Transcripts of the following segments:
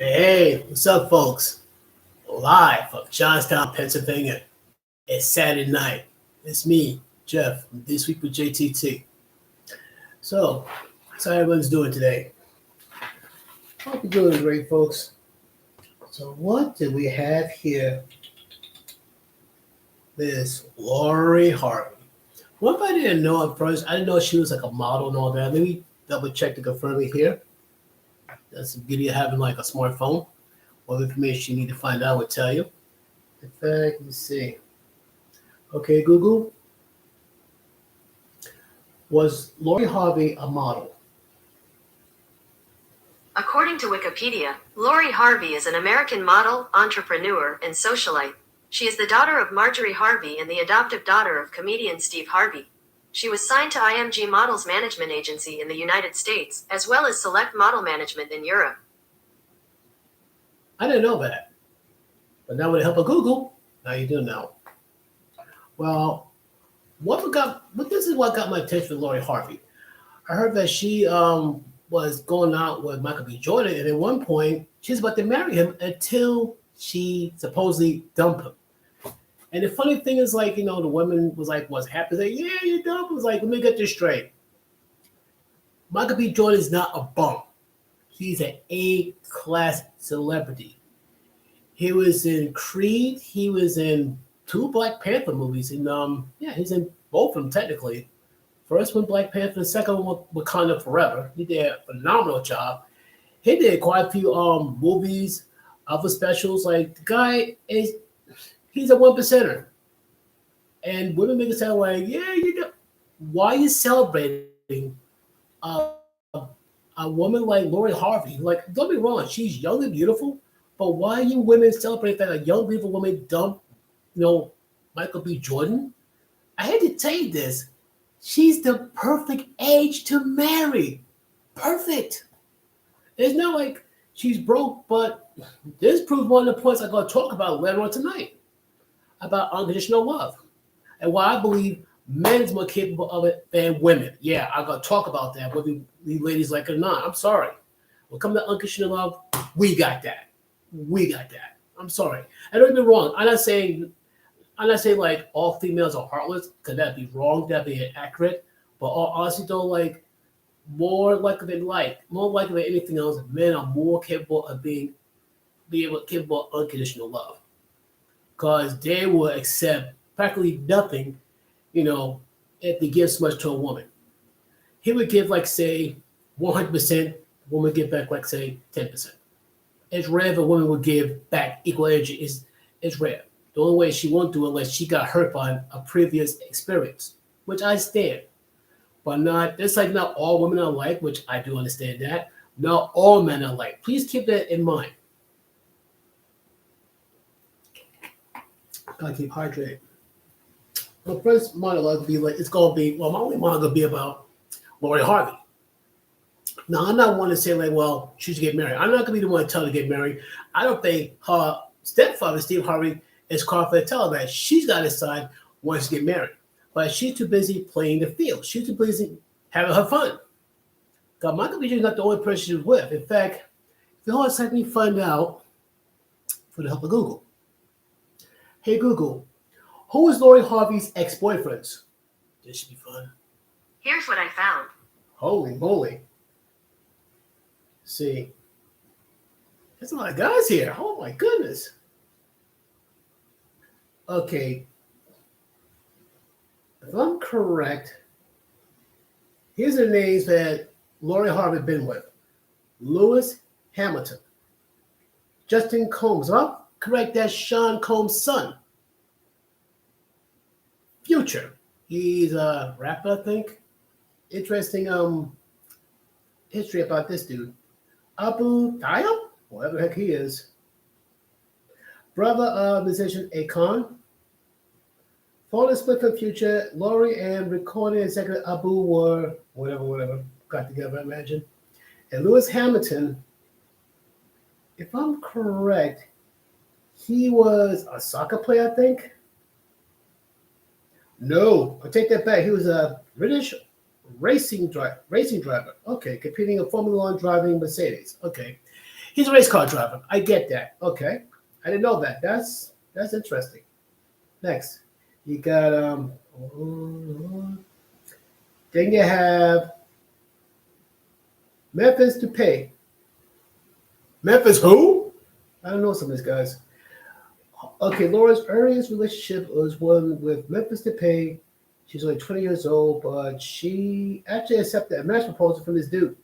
Hey, what's up, folks? Live from Johnstown, Pennsylvania. It's Saturday night. It's me, Jeff, from This Week with JTT. So, how's everyone's doing today? Hope you're doing great, folks. So, what do we have here? This Lori Harvey. What if I didn't know at first? I didn't know she was like a model and all that. Let me double check to confirm it here. That's the beauty of having like a smartphone. What information you need to find out, I would tell you. In fact, let's see. Okay, Google. Was Lori Harvey a model? According to Wikipedia, Lori Harvey is an American model, entrepreneur, and socialite. She is the daughter of Marjorie Harvey and the adoptive daughter of comedian Steve Harvey. She was signed to IMG Models Management Agency in the United States, as well as Select Model Management in Europe. I didn't know that. But now with the help of Google, now you do know. Well, this is what got my attention with Lori Harvey. I heard that she was going out with Michael B. Jordan, and at one point she's about to marry him until she supposedly dumped him. And the funny thing is, like, the woman was happy. Like, yeah, you dumped him. Was like, let me get this straight. Michael B. Jordan is not a bum. He's an A-class celebrity. He was in Creed. He was in two Black Panther movies. And he's in both of them technically. First one, Black Panther. The second one, Wakanda Forever. He did a phenomenal job. He did quite a few movies, other specials. Like, the guy he's a one percenter. And women make it sound like, yeah, why are you celebrating a woman like Lori Harvey? Like, don't be wrong, she's young and beautiful, but why are you women celebrating that a young, beautiful woman dumped, Michael B. Jordan? I hate to tell you this. She's the perfect age to marry. Perfect. It's not like she's broke, but this proves one of the points I'm going to talk about later on tonight about unconditional love and why I believe men is more capable of it than women. Yeah, I'm going to talk about that, whether you ladies like it or not. I'm sorry. When it comes to unconditional love, we got that. We got that. I'm sorry. I don't get me wrong. I'm not saying like all females are heartless, because that'd be wrong, that'd be inaccurate. But all honesty though, like more likely than anything else, men are more capable of being capable of unconditional love. Because they will accept practically nothing, if they give so much to a woman. He would give, like, say, 100%, woman would give back, like, say, 10%. It's rare if a woman would give back equal energy. It's rare. The only way she won't do it unless she got hurt by a previous experience, which I understand. But not all women are alike, which I do understand that. Not all men are alike. Please keep that in mind. Gotta keep hydrated. The first monologue will be my only monologue will be about Lori Harvey. Now, I'm not one to say she should get married. I'm not gonna be the one to tell her to get married. I don't think her stepfather, Steve Harvey, is qualified to tell her that. She's got to decide when to get married. But she's too busy playing the field. She's too busy having her fun. Because Michael B. Jordan is not the only person she's with. In fact, if you hold a second, you find out for the help of Google. Hey, Google, who is Lori Harvey's ex-boyfriends? This should be fun. Here's what I found. Holy moly. See. There's a lot of guys here. Oh, my goodness. Okay. If I'm correct, here's the names that Lori Harvey been with. Lewis Hamilton. Justin Combs. If I'm correct, that's Sean Combs' son. Future. He's a rapper, I think. Interesting history about this dude. Abu Diab? Whatever the heck he is. Brother of musician Akon. Fallen split from Future. Lori and recording executive Abu were whatever. Got together, I imagine. And Lewis Hamilton, if I'm correct, he was a soccer player, I think. No, I take that back. He was a British racing driver. Okay, competing in Formula One driving Mercedes. Okay. He's a race car driver. I get that. Okay. I didn't know that. That's interesting. Next. You got then you have Memphis to pay. Memphis who? I don't know some of these guys. Okay, Laura's earliest relationship was one with Memphis Depay. She's only 20 years old, but she actually accepted a marriage proposal from this dude.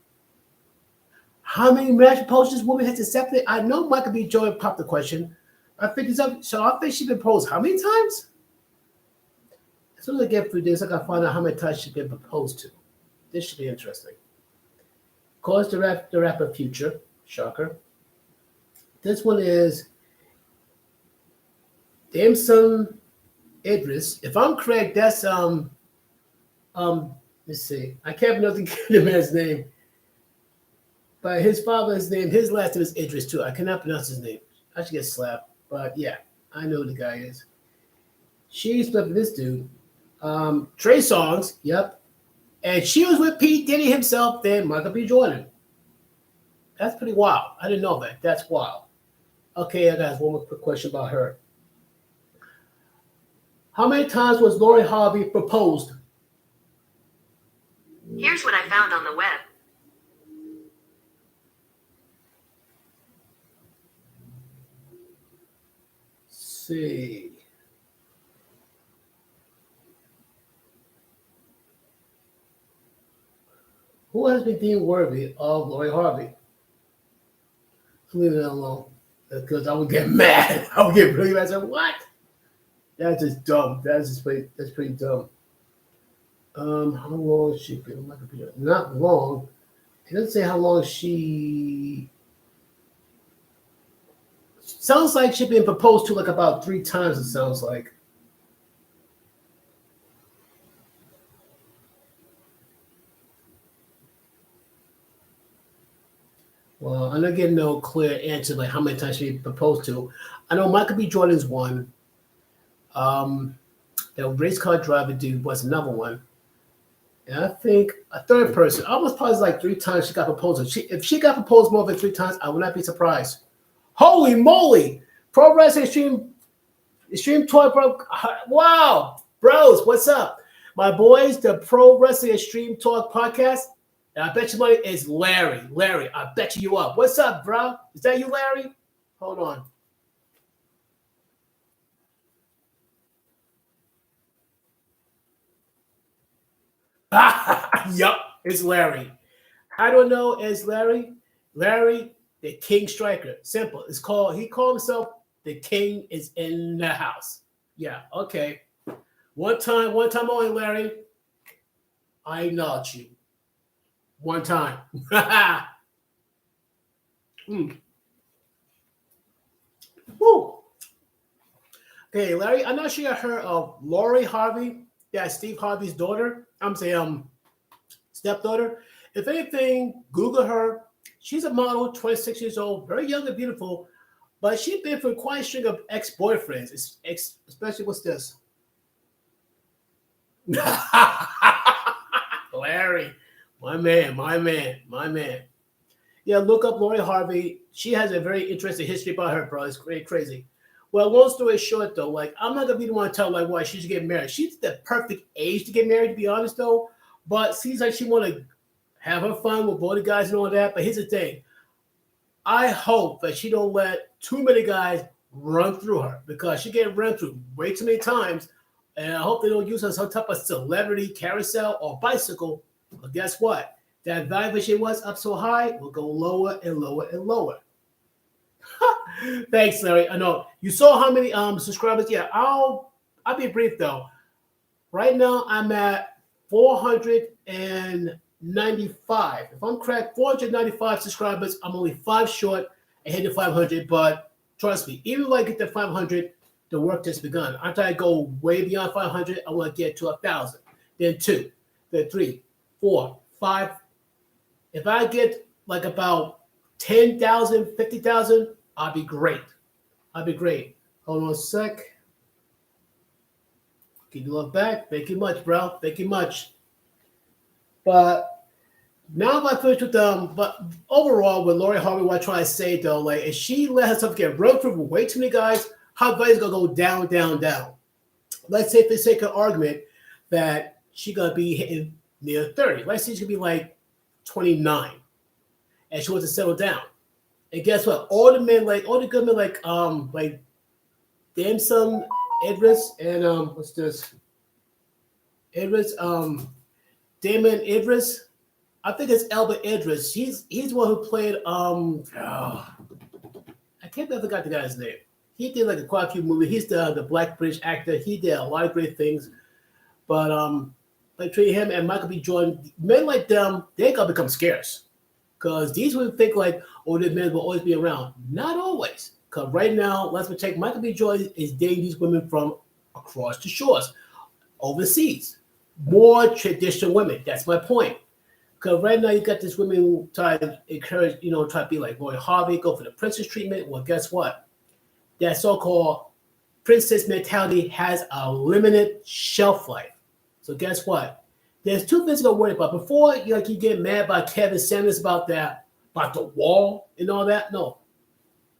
How many marriage proposals this woman has accepted? I know Michael B. Jordan popped the question. I think it's up. So I think she's been proposed how many times? As soon as I get through this, I gotta find out how many times she's been proposed to. This should be interesting. Of course, the rapper Future, shocker. This one is Damson Idris. If I'm correct, that's let's see. I can't remember the man's name. But his father's name, his last name is Idris too. I cannot pronounce his name. I should get slapped. But yeah, I know who the guy is. She's with this dude. Trey Songz, yep. And she was with Pete Diddy himself, then Michael B. Jordan. That's pretty wild. I didn't know that. That's wild. Okay, I got one more quick question about her. How many times was Lori Harvey proposed? Here's what I found on the web. See. Who has been deemed worthy of Lori Harvey? Leave it alone. Because I would get mad. I would get really mad. I said, what? That's just dumb. That's pretty dumb. How long has she been on my computer? Not long. It doesn't say how long she. Sounds like she's been proposed to like about 3 times. It sounds like. Well, I'm not getting no clear answer like how many times she proposed to. I know Michael B. Jordan's one. The race car driver dude was another one. And I think a third person, almost probably like 3 times she got proposed. If she got proposed more than 3 times, I would not be surprised. Holy moly! Pro Wrestling Extreme Toy Pro. Wow! Bros, what's up? My boys, the Pro Wrestling Extreme Talk podcast. And I bet your money is Larry. Larry, I bet you up. What's up, bro? Is that you, Larry? Hold on. Yup, it's Larry. I don't know, it's Larry. Larry, the King Striker. Simple. He called himself the King is in the house. Yeah, okay. One time only, Larry. I acknowledge you. One time. mm. Woo. Okay, Larry, I'm not sure you heard of Lori Harvey. Yeah, Steve Harvey's daughter. I'm saying stepdaughter. If anything, Google her. She's a model, 26 years old, very young and beautiful, but she's been for quite a string of ex-boyfriends, especially what's this? Larry, my man. Yeah, look up Lori Harvey. She has a very interesting history about her, bro. It's crazy. Well, long story short, though, like I'm not gonna be the one to tell like why she should get married. She's the perfect age to get married, to be honest, though. But seems like she want to have her fun with both the guys and all that. But here's the thing: I hope that she don't let too many guys run through her because she get run through way too many times. And I hope they don't use her as some type of celebrity carousel or bicycle. But guess what? That value she was up so high will go lower and lower and lower. Thanks, Larry. I know you saw how many subscribers. Yeah, I'll be brief though. Right now I'm at 495. If I'm correct, 495 subscribers. I'm only 5 short and hit the 500. But trust me, even if I get to 500, the work just begun. After I go way beyond 500, I want to get to 1,000, then 2, then 3, 4, 5. If I get like about 10,000, 50,000, I'll be great. Hold on a sec. Keep the love back. Thank you much, bro. Thank you much. But Now my first with but overall with Lori Harvey, what I try to say though, like if she let herself get run through with way too many guys, her value's gonna go down, down, down. Let's say for the sake of argument that she gonna be hitting near 30. Let's say she's gonna be like 29 and she wants to settle down. And guess what? All the men all the good men like Damson Idris and what's this? Idris, Damon Idris. I think it's Elba Idris. He's the one who played I can't remember the guy's name. He did like a quite a few movies. He's the black British actor. He did a lot of great things. But like treat him and Michael B. Jordan, men like them, they gonna become scarce. Because these women think like, oh, the men will always be around. Not always. Because right now, let's take Michael B. Jordan is dating these women from across the shores, overseas. More traditional women. That's my point. Because right now you got this women who try to encourage, try to be like Lori Harvey, go for the princess treatment. Well, guess what? That so-called princess mentality has a limited shelf life. So guess what? There's two things to worry about. Before you get mad by Kevin Sanders about the wall and all that. No,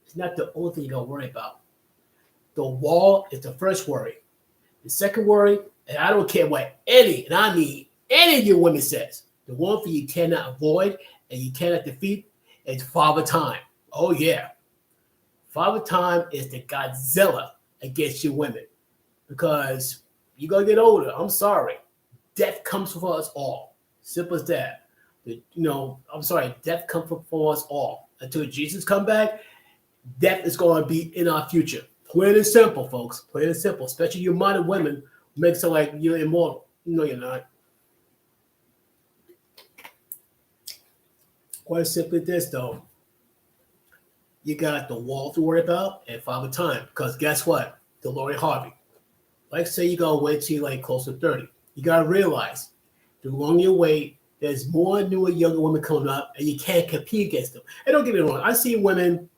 it's not the only thing you gotta worry about. The wall is the first worry. The second worry, and I don't care what any, and I mean any of your women says, the one thing you cannot avoid and you cannot defeat is Father Time. Oh yeah. Father Time is the Godzilla against you women. Because you're gonna get older. I'm sorry. Death comes for us all. Simple as that. I'm sorry, death comes for us all. Until Jesus come back, death is going to be in our future. Plain and simple, folks. Plain and simple. Especially you modern women who make it like you're immortal. No, you're not. Quite simply this, though. You got the wall to worry about and Father Time. Because guess what? The Lori Harvey. Like say you gotta wait till like close to 30. You gotta realize the longer you wait, there's more newer younger women coming up and you can't compete against them. And don't get me wrong, I see women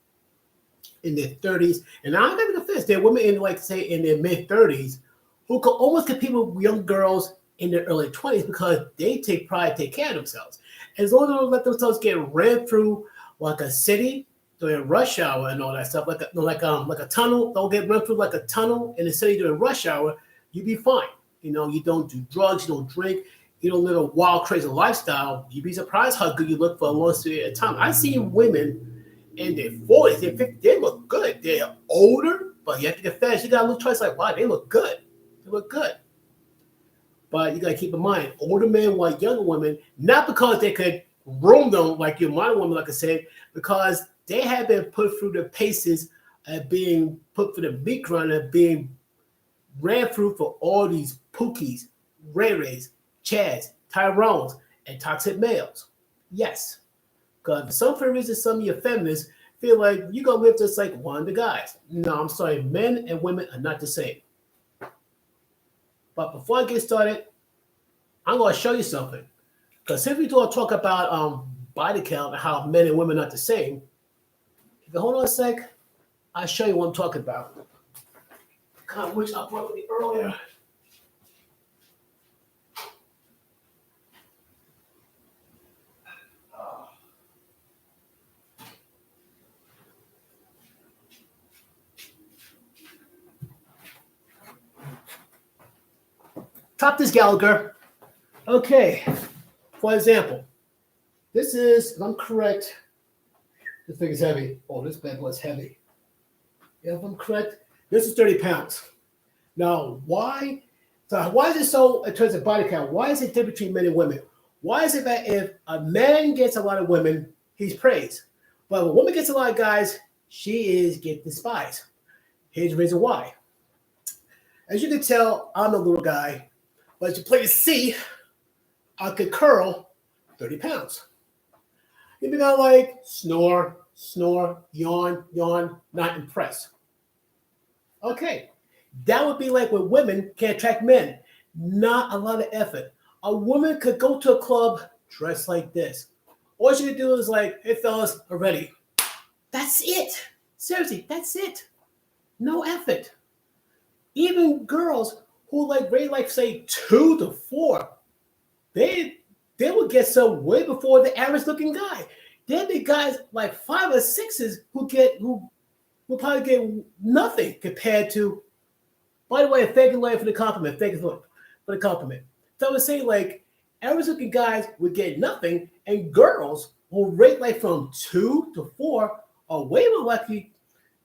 in their 30s, and I'm gonna confess, there are women in like say in their mid 30s who could almost compete with young girls in their early 20s because they take pride, take care of themselves. As long as they don't let themselves get ran through like a city during rush hour and all that stuff, like a tunnel. Don't get run through like a tunnel in the city during rush hour. You be fine. You don't do drugs, you don't drink, you don't live a wild, crazy lifestyle. You'd be surprised how good you look for a long period of time. I see women in their 40s, their 50s, they look good. They're older, but you have to get fast. You gotta look twice like, wow, they look good. They look good. But you gotta keep in mind, older men want younger women, not because they could groom them like your modern woman, like I said, because they have been put through the paces of being put for the meat grinder, being ran through for all these Pookies, Ray Rays, Chads, Tyrones, and toxic males. Yes. Because for some reason, some of your feminists feel like you're going to live just like one of the guys. No, I'm sorry. Men and women are not the same. But before I get started, I'm going to show you something. Because if we do talk about body count and how men and women are not the same, if you hold on a sec, I'll show you what I'm talking about. Kind of wish I brought with me earlier. Top this Gallagher. Okay. For example, this is, if I'm correct, this thing is heavy. Oh, this bad boy's heavy. Yeah, if I'm correct, this is 30 pounds. Now, why? So why is it so in terms of body count? Why is it different between men and women? Why is it that if a man gets a lot of women, he's praised, but if a woman gets a lot of guys, she is get despised? Here's the reason why. As you can tell, I'm a little guy, but as you play to see, I could curl 30 pounds. You'd be not like snore, snore, yawn, yawn, not impressed. Okay. That would be like when women can attract men. Not a lot of effort. A woman could go to a club dressed like this. All she could do is like, hey fellas, are ready. That's it. Seriously, that's it. No effort. Even girls who like rate like say 2 to 4, they they would get some way before the average looking guy. There'd be guys like five or sixes who will probably get nothing compared to. By the way, thank you, Larry, for the compliment. Thank you for the compliment. So I was saying, like, average looking guys would get nothing, and girls will rate like from 2 to 4 are way more likely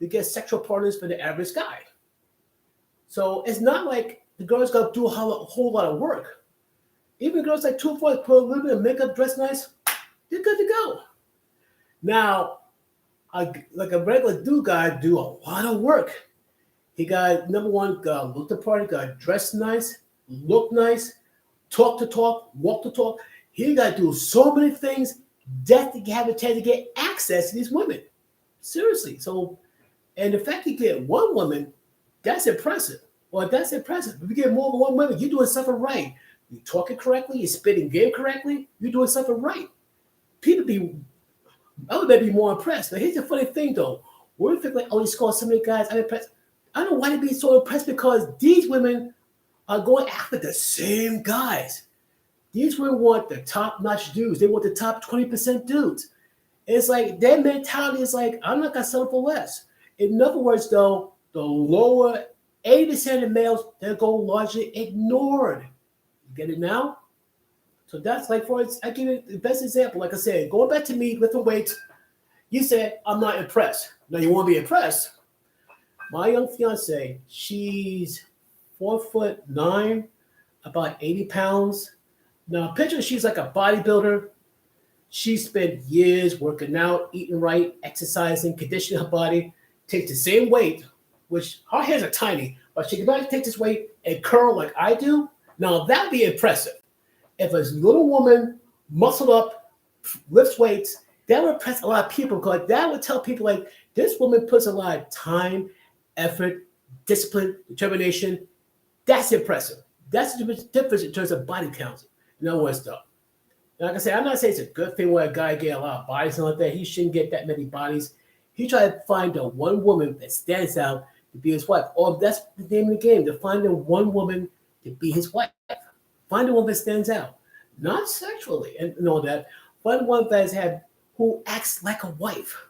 to get sexual partners for the average guy. So it's not like the girls got to do a whole lot of work. Even girls like 2 or 4 put a little bit of makeup, dress nice, they're good to go. Now, like a regular dude guy do a lot of work. He got number one, got look the part, got dressed nice, look nice, talk to talk, walk to talk. He got to do so many things just to have a chance to get access to these women. Seriously. So, and the fact you get one woman, that's impressive. Well, that's impressive. If you get more than one woman, you're doing something right. You're talking correctly, you're spitting game correctly, you're doing something right. People be, I would be more impressed. But here's the funny thing though. We think like, oh, you scored so many guys, I'm impressed. I don't know why they be so impressed because these women are going after the same guys. These women want the top-notch dudes. They want the top 20% dudes. It's like their mentality is like, I'm not gonna settle for less. In other words, though, the lower 80% of males, they go largely ignored. You get it now? So that's like I give you the best example. Like I said, going back to me lifting weights, you said I'm not impressed. Now you want to be impressed. My young fiance, she's 4'9", about 80 pounds. Now picture she's like a bodybuilder. She spent years working out, eating right, exercising, conditioning her body, takes the same weight, which her hands are tiny, but she can actually take this weight and curl like I do. Now that'd be impressive. If a little woman muscled up, lifts weights, that would impress a lot of people because that would tell people like this woman puts a lot of time, effort, discipline, determination. That's impressive. That's the difference in terms of body count. In other words, though, like I said, I'm not saying it's a good thing where a guy get a lot of bodies and like that. He shouldn't get that many bodies. He tried to find the one woman that stands out to be his wife. Or that's the name of the game, to find the one woman to be his wife. Find the one that stands out. Not sexually and all that. Find one who acts like a wife.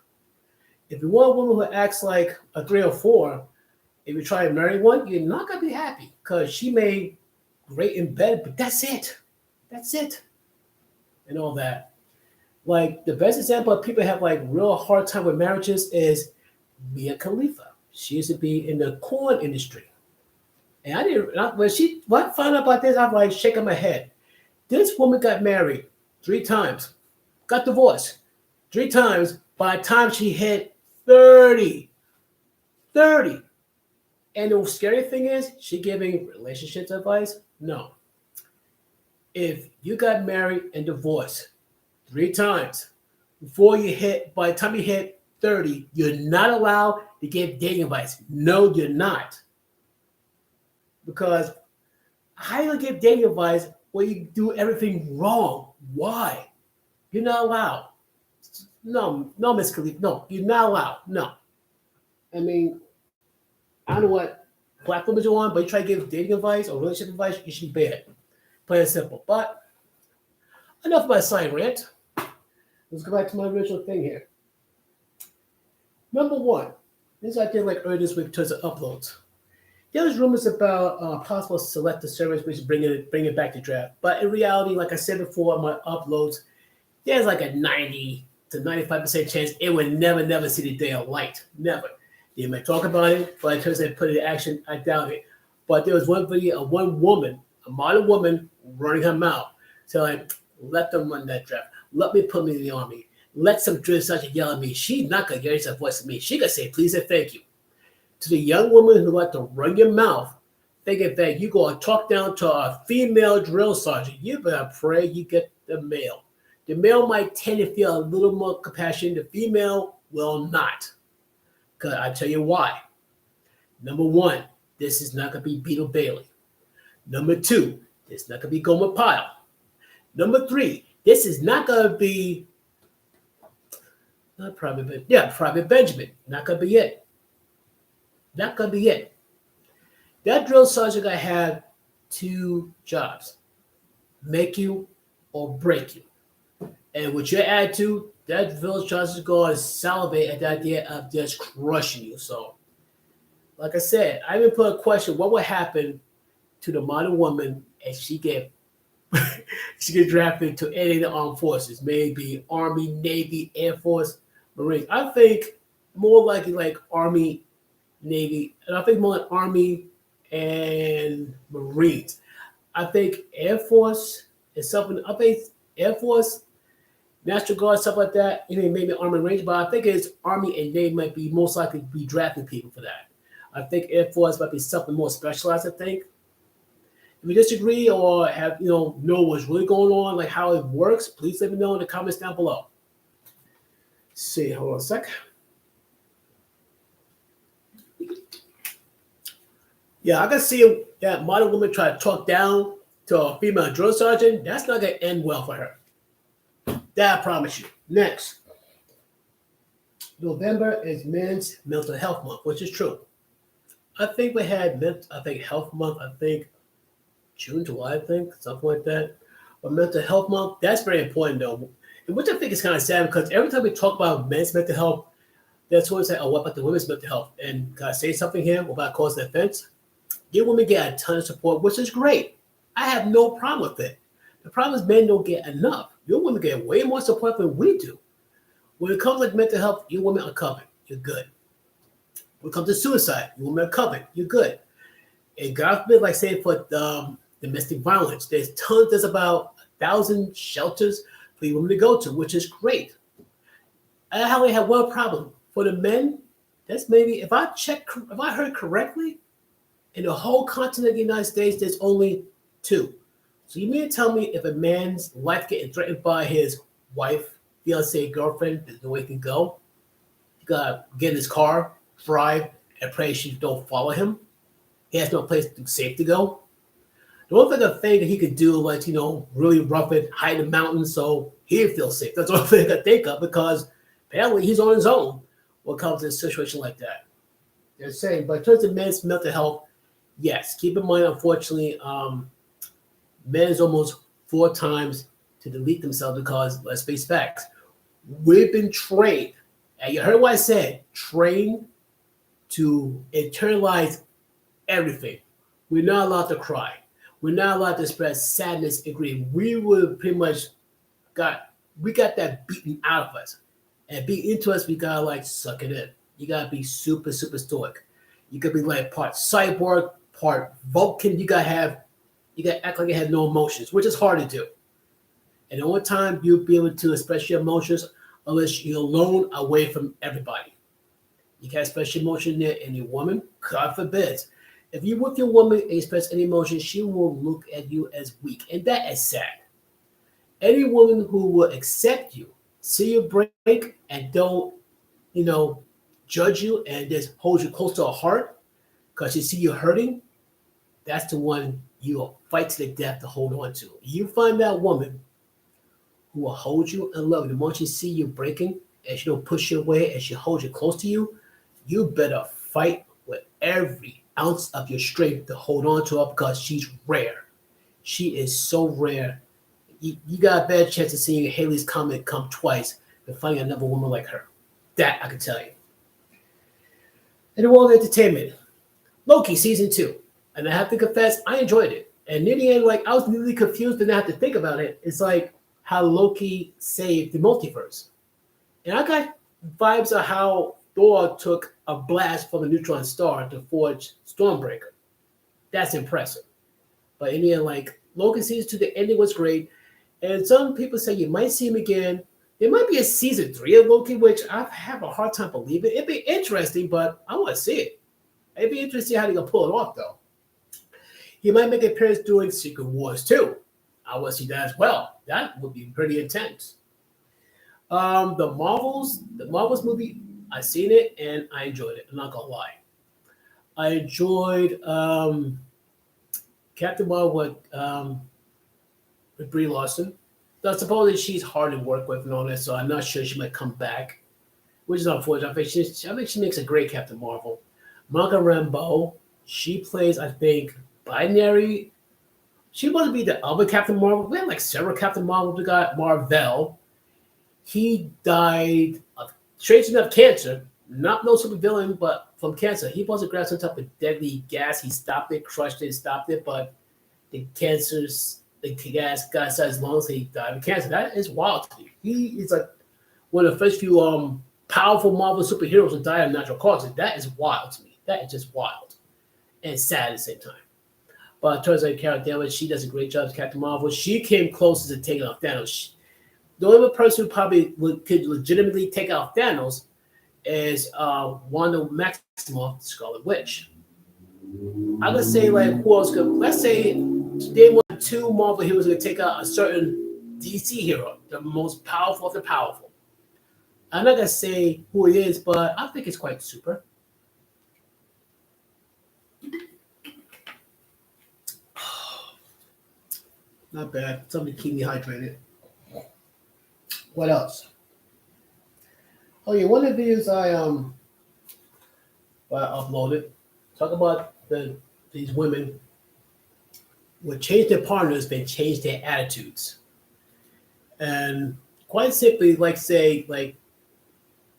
If you want a woman who acts like a 3 or 4, if you try to marry one, you're not gonna be happy because she may great in bed, but that's it. That's it. And all that. Like the best example of people have like real hard time with marriages is Mia Khalifa. She used to be in the corn industry. And when I found out about this, I'm like shaking my head. This woman got married 3 times, got divorced 3 times by the time she hit 30. 30. And the scary thing is, she giving relationships advice? No. If you got married and divorced 3 times by the time you hit 30, you're not allowed to give dating advice. No, you're not. Because how do you give dating advice when you do everything wrong? Why? You're not allowed. No, Miss Khalifa. No, you're not allowed. No. I mean, I don't know what platforms you're on, but you try to give dating advice or relationship advice, you should be banned. Plain and simple. But enough about side rant. Let's go back to my original thing here. Number one, this I did like earlier this week in terms of uploads. There was rumors about possible selective service, which is bringing back the draft. But in reality, like I said before, my uploads, there's like a 90 to 95% chance it would never see the day of light. Never. They might talk about it, but in terms of putting it in action, I doubt it. But there was one video of one woman, a modern woman, running her mouth. So like, let them run that draft. Let me put me in the army. Let some drill sergeant yell at me. She's not going to raise her voice to me. She can say please and thank you. To the young woman who like to run your mouth, thinking that you go and talk down to a female drill sergeant, you better pray you get the male. The male might tend to feel a little more compassion. The female will not. Because I tell you why. Number one, this is not going to be Beetle Bailey. Number two, this is not going to be Gomer Pyle. Number three, this is not going to be Private Benjamin. Not going to be it. Not going to be it. That drill sergeant going to have 2 jobs. Make you or break you. And with your attitude, that village child is going to salivate at the idea of just crushing you. So, like I said, I even put a question: what would happen to the modern woman if she get she get drafted to any of the armed forces, maybe Army, Navy, Air Force, Marines? I think more likely like Army, Navy, and I think more like Army and Marines. I think Air Force is something. I think Air Force, National Guard, stuff like that. You know, maybe Army and Range, but I think it's Army and Navy might be most likely to be drafting people for that. I think Air Force might be something more specialized. I think. If you disagree or have know what's really going on, like how it works, please let me know in the comments down below. Let's see, hold on a sec. Yeah, I can see that modern woman try to talk down to a female drill sergeant. That's not gonna end well for her. That I promise you. Next, November is Men's Mental Health Month, which is true. I think we had I think Health Month. I think June, July, I think something like that. But Mental Health Month, that's very important though. And which I think is kind of sad because every time we talk about men's mental health, that's always like, oh, what about the women's mental health? And can I say something here without causing offense? You women get a ton of support, which is great. I have no problem with it. The problem is men don't get enough. Your women get way more support than we do. When it comes to mental health, you women are covered. You're good. When it comes to suicide, you women are covered. You're good. And God forbid, like say for domestic violence, there's about 1,000 shelters for you women to go to, which is great. I only have one problem. For the men, that's maybe if I heard correctly, in the whole continent of the United States, there's only two. So you mean to tell me if a man's life getting threatened by his wife, fiance, girlfriend, there's no way he can go? You gotta get in his car, drive, and pray she don't follow him. He has no place safe to go. The only thing that he could do, like, really rough it, hide in the mountains so he'd feel safe. That's the only thing I could think of because apparently he's on his own when it comes to a situation like that. They're saying, but in terms of men's mental health, yes, keep in mind, unfortunately, men is almost 4 times to delete themselves because, let's face facts, we've been trained, and you heard what I said, trained to internalize everything. We're not allowed to cry. We're not allowed to express sadness and grief. We were pretty much got that beaten out of us. And beat into us, we gotta like suck it in. You gotta be super, super stoic. You could be like part cyborg, part Vulcan. You gotta act like you had no emotions, which is hard to do. And the only time you'll be able to express your emotions unless you're alone away from everybody. You can't express your emotion near any woman. God forbid. If you're with your woman and express any emotion, she will look at you as weak. And that is sad. Any woman who will accept you, see you break, and don't, judge you and just hold you close to her heart because she see you hurting, that's the one you'll fight to the death to hold on to. You find that woman who will hold you and love you. The moment she see you breaking and she don't push you away and she holds you close to you, you better fight with every ounce of your strength to hold on to her because she's rare. She is so rare. You got a bad chance of seeing Haley's Comet come twice and finding another woman like her. That I can tell you. In the world of entertainment, Loki season 2. And I have to confess, I enjoyed it. And near the end, I was really confused and I have to think about it. It's like how Loki saved the multiverse. And I got vibes of how Thor took a blast from a neutron star to forge Stormbreaker. That's impressive. But in the end, Loki season 2, the ending was great. And some people say you might see him again. There might be a season 3 of Loki, which I have a hard time believing. It'd be interesting, but I want to see it. It'd be interesting how they're going to pull it off, though. He might make an appearance during Secret Wars, too. I want to see that as well. That would be pretty intense. The Marvels movie, I seen it, and I enjoyed it. I'm not going to lie. I enjoyed Captain Marvel with Brie Larson. So supposedly she's hard to work with and all that, so I'm not sure she might come back, which is unfortunate. I think she makes a great Captain Marvel. Monica Rambeau, she plays, I think, binary. She wanted to be the other Captain Marvel. We had like several Captain Marvel. We got Marvel. He died of strange enough cancer. Not no super villain, but from cancer. He wasn't grabbed some type of deadly gas. He stopped it, crushed it, stopped it, but the gas got inside his lungs. He died of cancer. That is wild to me. He is like one of the first few powerful Marvel superheroes to die of natural causes. That is wild to me. That is just wild and sad at the same time. But in terms of Carol Danvers, she does a great job as Captain Marvel. She came closest to taking off Thanos. The only person who probably could legitimately take out Thanos is Wanda Maximoff, Scarlet Witch. I would say like who else could? Let's say they want two Marvel heroes to take out a certain DC hero, the most powerful of the powerful. I'm not gonna say who it is, but I think it's quite super. Not bad. Something to keep me hydrated. What else? Oh yeah, one of the videos I uploaded talk about these women would change their partners, they change their attitudes. And quite simply, like say, like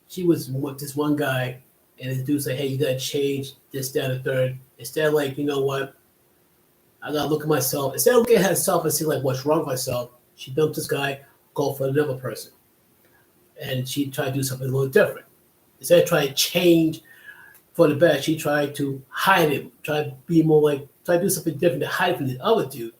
she was with this one guy, and this dude said, "Hey, you gotta change this, that, and the third." Instead, like, you know what? I gotta look at myself. Instead of looking at herself and see like what's wrong with myself, she dumped this guy, go for another person, and she tried to do something a little different. Instead of trying to change for the better, she tried to hide it, try to be more like, try to do something different to hide from the other dude.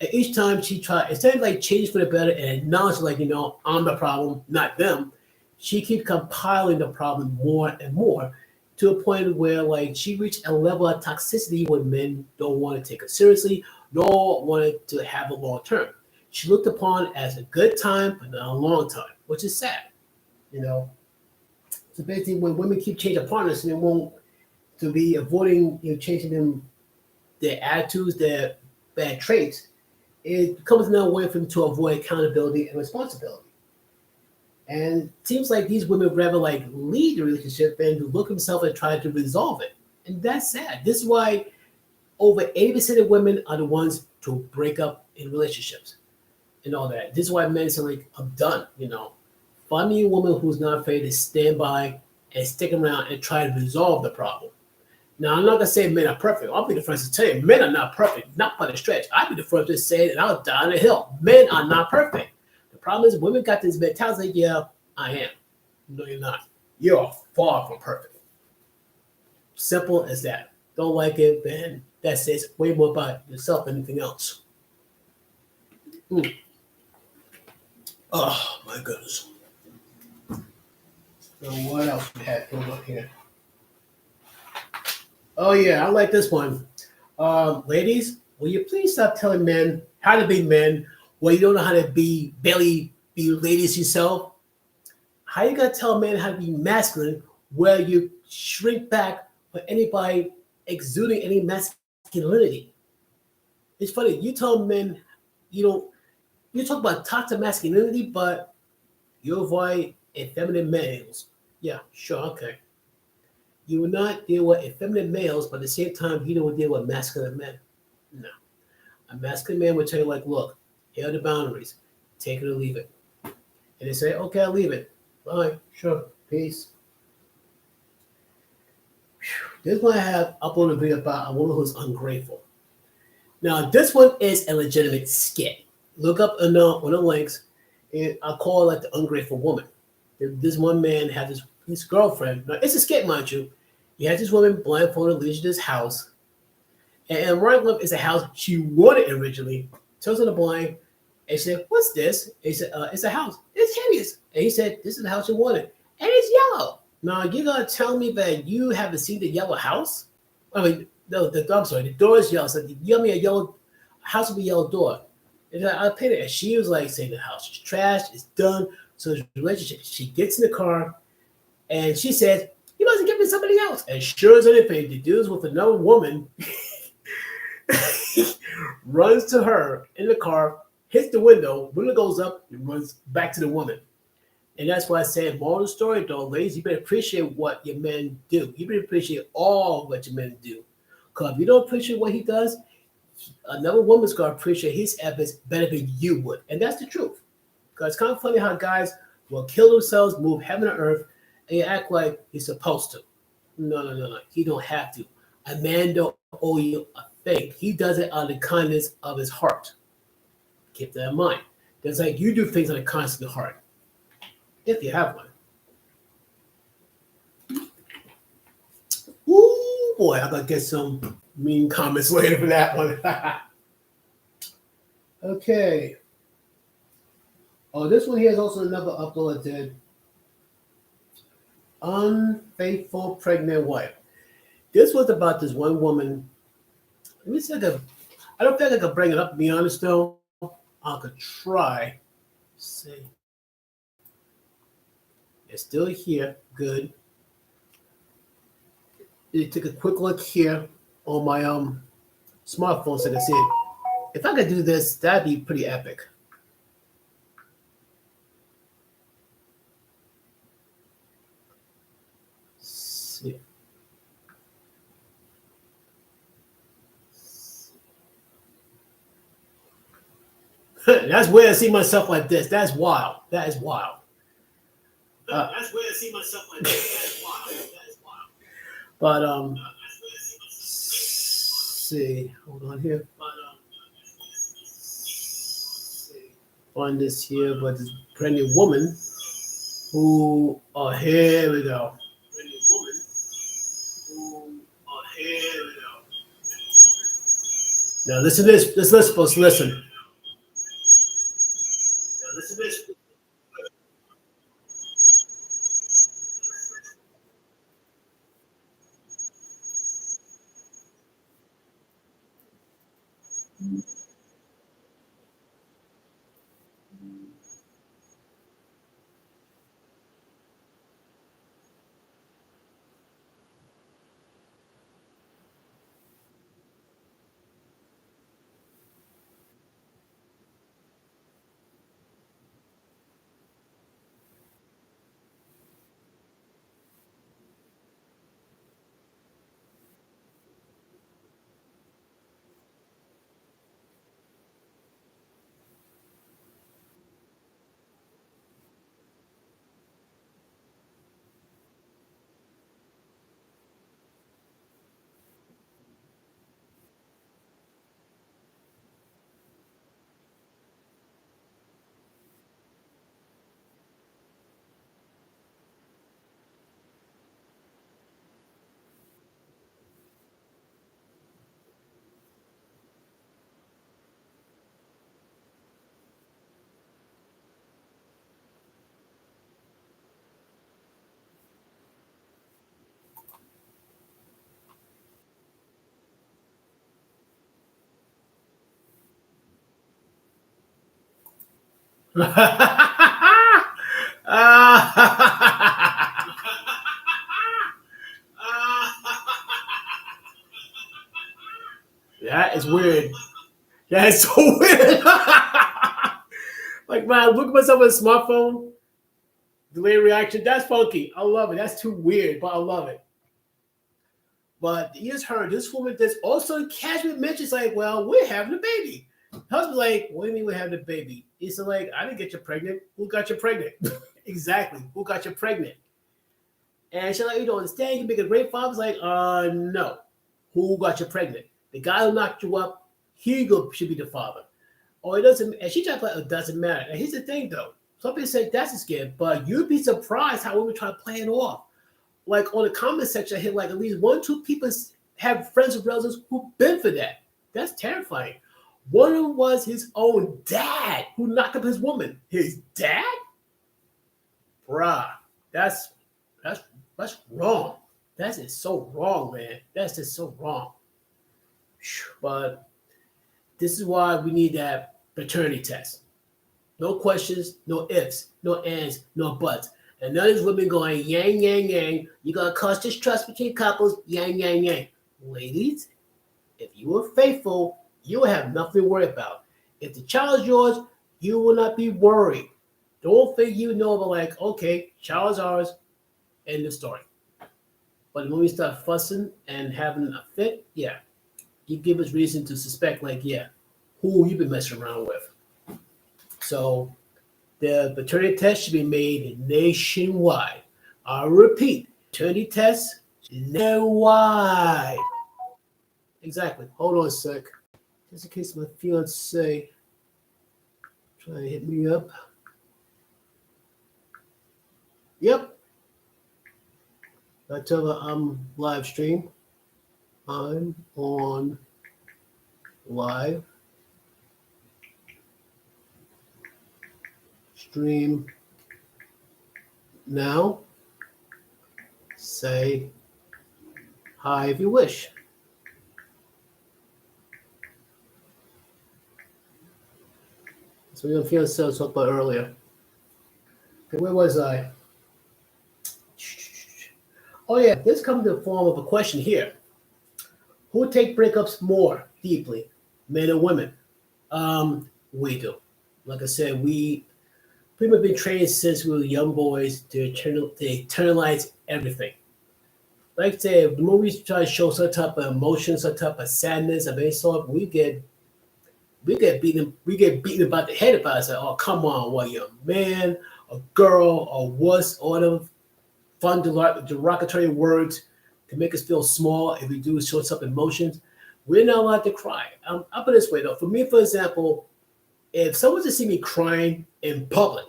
And each time she tried, instead of like change for the better and acknowledge like, you know, I'm the problem, not them, she keeps compiling the problem more and more to a point where like she reached a level of toxicity where men don't want to take her seriously, nor wanted to have a long term. She looked upon as a good time, but not a long time, which is sad, you know. So basically, when women keep changing partners, they won't to be avoiding, you know, changing them, their attitudes, their bad traits. It becomes another way for them to avoid accountability and responsibility. And it seems like these women rather like lead the relationship than to look themselves and try to resolve it. And that's sad. This is why over 80% of women are the ones to break up in relationships and all that. This is why men say like, I'm done, you know. Find me a woman who's not afraid to stand by and stick around and try to resolve the problem. Now, I'm not gonna say men are perfect. I'll be the first to tell you, men are not perfect, not by the stretch. I'll be the first to say that I'll die on the hill. Men are not perfect. The problem is women got this mentality, yeah, I am. No, you're not. You're far from perfect. Simple as that. Don't like it, then that says way more about yourself than anything else. Oh my goodness. So what else we had going on here? Oh yeah, I like this one. Ladies, will you please stop telling men how to be men when you don't know how to barely be ladies yourself? How you gonna tell men how to be masculine where you shrink back for anybody exuding any masculinity? It's funny, you tell men you don't you talk about toxic masculinity, but you avoid effeminate males. Yeah, sure, okay. You will not deal with effeminate males, but at the same time, you don't deal with masculine men. No. A masculine man would tell you, like, look, here are the boundaries. Take it or leave it. And they say, okay, I'll leave it. All right, sure. Peace. This one I have uploaded a video about a woman who's ungrateful. Now, this one is a legitimate skit. Look up on the links, and I'll call it like the ungrateful woman. This one man had his girlfriend. Now, it's a skit, mind you. He had this woman blindfolded, leads to his house. And right left is a house she wanted originally. Turns on the blind, and she said, what's this? And he said, it's a house. It's hideous. And he said, this is the house you wanted. And it's yellow. Now, you're going to tell me that you haven't seen the yellow house? I mean, no, I'm sorry, the door is yellow. So you give me a yellow house with a yellow door. And I paid it. And she was like saying the house is trashed, it's done. So the relationship, she gets in the car and she says, you must have given somebody else. And sure as anything, the dude's with another woman runs to her in the car, hits the window goes up, and runs back to the woman. And that's why I said, moral of the story, though, ladies, you better appreciate what your men do. You better appreciate all what your men do. Because if you don't appreciate what he does, another woman's gonna appreciate his efforts better than you would, and that's the truth. Because it's kind of funny how guys will kill themselves, move heaven and earth, and you act like he's supposed to. No, no, no, no. He don't have to. A man don't owe you a thing. He does it out of the kindness of his heart. Keep that in mind. Just like you do things out of the kindness of your heart, if you have one. Ooh, boy, I'm gonna get some mean comments later for that one. Okay. Oh, this one here is also another upload I did. Unfaithful pregnant wife. This was about this one woman. Let me see if I don't think I could bring it up, to be honest though. I could try. Let's see. It's still here. Good. You take a quick look here on my smartphone so I can see it. If I could do this, that'd be pretty epic. Let's see. That's where I see myself like this. That's wild. That is wild. That's where I see myself like this. That's wild. That is wild. But see, hold on here. On this here, but this pregnant woman who, oh, here we go. Pregnant woman who, oh, here we go. Now listen to this. Listen, folks, listen. Now listen to this. That is weird. That is so weird. Like, man, look at myself on a smartphone. Delay reaction. That's funky. I love it. That's too weird, but I love it. But you just heard this woman just also casually mentions, like, well, we're having a baby. Husband's like, what do you mean we're having a baby? He's like, I didn't get you pregnant. Who got you pregnant? Exactly. Who got you pregnant? And she's like, you don't understand. You make a great father. He's like, no. Who got you pregnant? The guy who knocked you up, should be the father. Or it doesn't, and she tried to play, it doesn't matter. And here's the thing though. Some people say that's a scam, but you'd be surprised how women try to play it off. Like on the comment section, I hit like at least 1-2 people have friends or relatives who've been for that. That's terrifying. One of them was his own dad who knocked up his woman. His dad? Bruh, that's wrong. That is so wrong, man. That's just so wrong. But this is why we need that paternity test. No questions, no ifs, no ands, no buts. And none of these women going yang, yang, yang. You're going to cause distrust between couples, yang, yang, yang. Ladies, if you were faithful, you will have nothing to worry about. If the child is yours, you will not be worried. Don't think you know, but like, okay, child is ours, end of story. But when we start fussing and having a fit, yeah, you give us reason to suspect, like, yeah, who you been messing around with. So the paternity test should be made nationwide. I repeat, paternity test nationwide. Exactly. Hold on a sec. Just in case my fiance try to hit me up. Yep. I tell her I'm live stream. I'm on live stream now. Say hi if you wish. So we're gonna feel ourselves talked about earlier. Okay, where was I? Oh yeah, this comes in the form of a question here. Who take breakups more deeply, men or women? We do. Like I said, we pretty much been trained since we were young boys to internalize everything. Like I say, if the movies try to show some type of emotion, some type of sadness of any sort, we get beaten about the head about it. It's like, oh come on, what you a man, a girl, a wuss, all them fun derogatory words to make us feel small if we do show some emotions. We're not allowed to cry. I'll put it this way though. For me, for example, if someone to see me crying in public,